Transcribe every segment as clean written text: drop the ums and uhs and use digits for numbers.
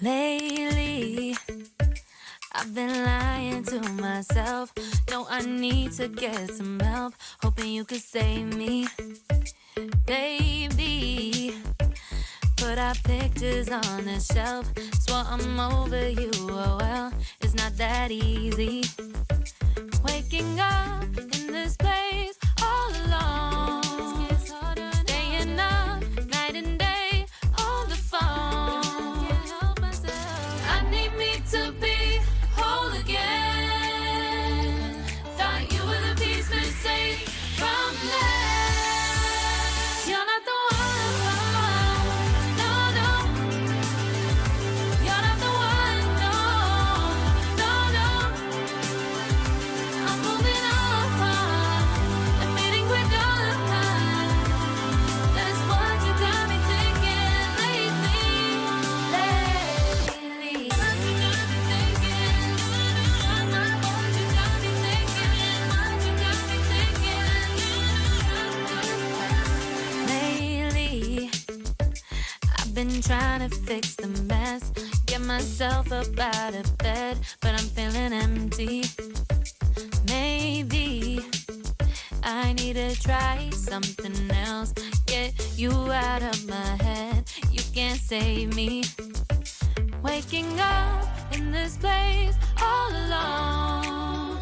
Lately, I've been lying to myself. No, I need to get some help. Hoping you could save me, baby. Put our pictures on the shelf. Swore I'm over you, oh well, it's not that easy. Waking up in this place all alone. Staying up night and day on the phone. I need me to be whole again. Thought you were the piece missing from that. You're not the been trying to fix the mess, get myself up out of bed, but I'm feeling empty. Maybe I need to try something else, get you out of my head. You can't save me. Waking up in this place all alone,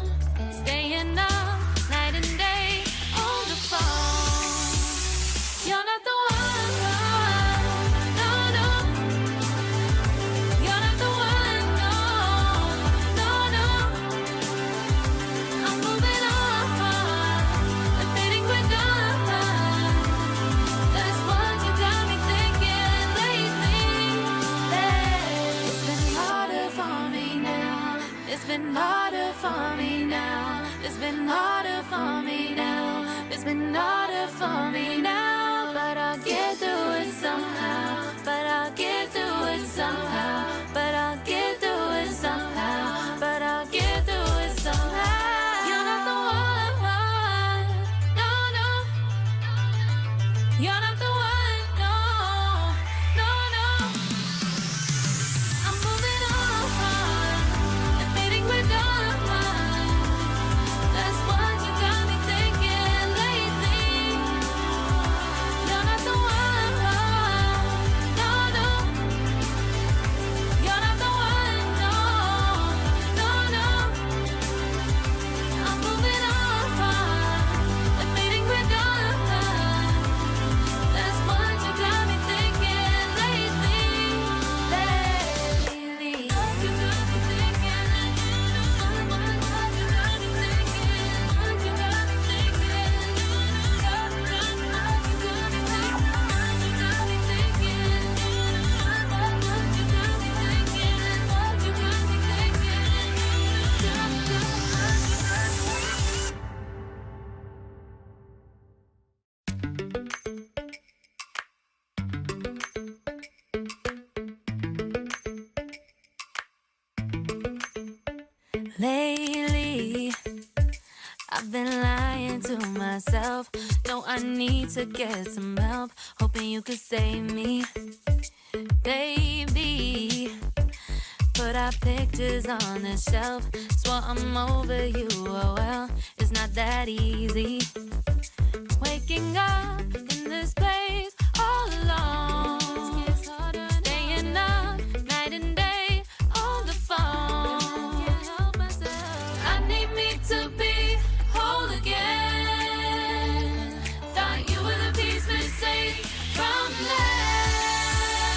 staying up night and day on the phone. You're not the one. It's been harder for me now. It's been harder for me now. It's been harder for me now. But I'll get through it somehow. But I'll get through it somehow. But I'll get through it somehow. But I'll get through it somehow. You're not the one. No, no. You're not the one. No, no, no. I'm moving on. That's what you got me thinking lately. You're not the one. No, no. You're not the one. No, no, no. I'm moving on. Admitting we're done. That's what you got me thinking lately. Lately. You got me thinking. Lately, I've been lying to myself. No, I need to get some help. Hoping you could save me, baby. Put our pictures on the shelf. Swore I'm over you, oh well, it's not that easy. Waking up in this place all alone. Staying up night and day on the phone. I need me to be whole again. Thought you were the piece missing from that.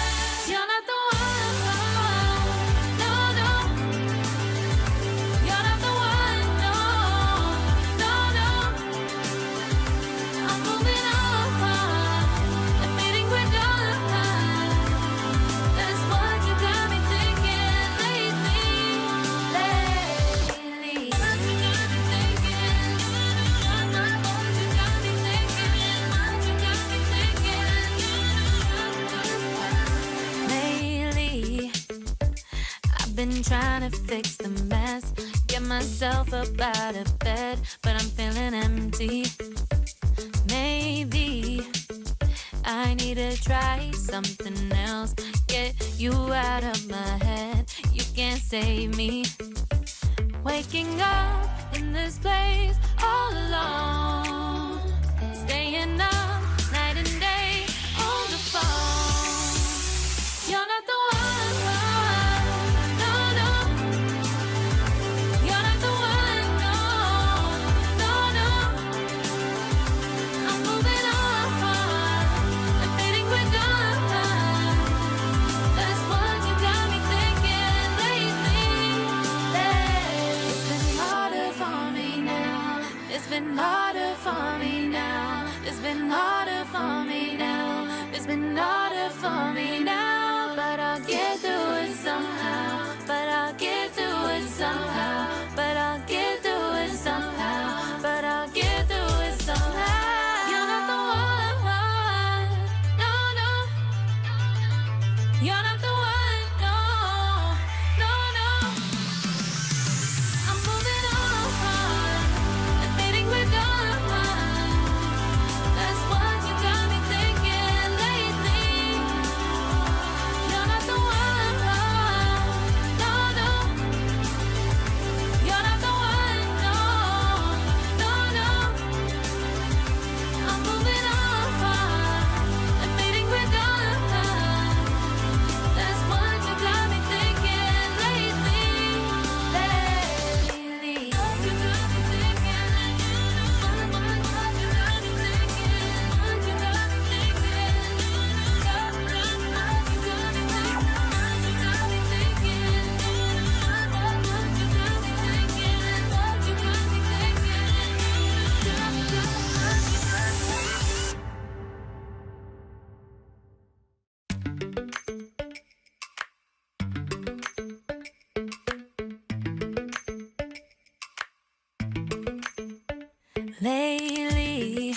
You're not the one. No, no. You're not the one. No, no, no. I'm moving on. Admitting we're done. That's what you got me thinking lately. Lately, I've been trying to fix the mess, get myself up out of bed, but I'm feeling empty. Maybe I need to try something else, get you out of my head. You can't save me. Waking up in this place all alone. Staying up night and day on the phone. You're not the one, no, no. You're not the one, no, no, no. I'm moving on, I'm fading quick on. That's what you got me thinking lately. It's been harder for me now. It's been harder for me now. It's been harder for me now. It's been harder for me now. But I'll get through it somehow. But I'll get through it somehow. But I'll get through it somehow. But I'll get through it somehow. You're not the one, no, no. You're not the one, no, no, no. I'm moving on, I'm fading with on. That's what you got me thinking lately. You're not the one, no, no. You're not the one, no, no, no. I'm moving on, I'm fading with on. That's what you got me thinking lately. What you got me thinking? What you got me thinking? What you got me thinking? What you got me thinking? What you got me thinking? What you got me thinking? What you got me thinking? Lately,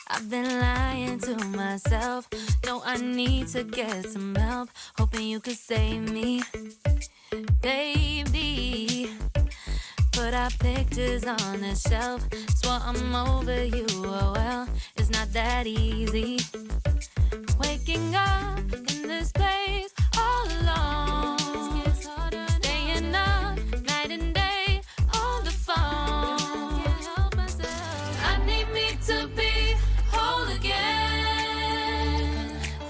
I've been lying to myself. No, I need to get some help. Hoping you could save me, baby. Put our pictures on the shelf. Swore I'm over you, oh well, it's not that easy. Waking up in this place all alone. Staying up night and day on the phone. Can't help myself. I need me to be whole again.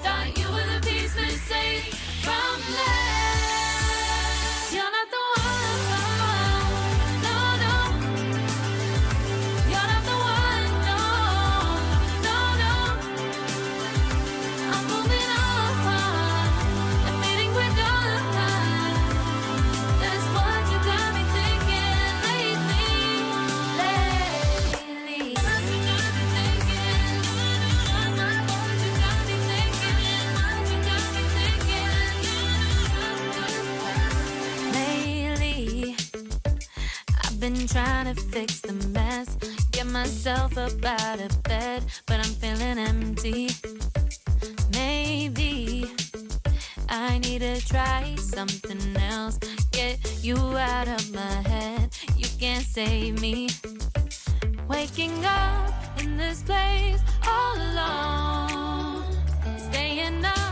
Thought you were the piece missing from last. You're not the one, no, no. You're not the one, no, no, no. I'm moving on, I'm fading quick on. That's what you got me thinking lately. What you got me thinking? What you got me thinking? What you got me thinking? Lately, I've been trying to fix the mess, get myself up out of bed, but I'm feeling empty. Maybe I need to try something else. Get you out of my head. You can't save me. Waking up in this place all alone. Staying up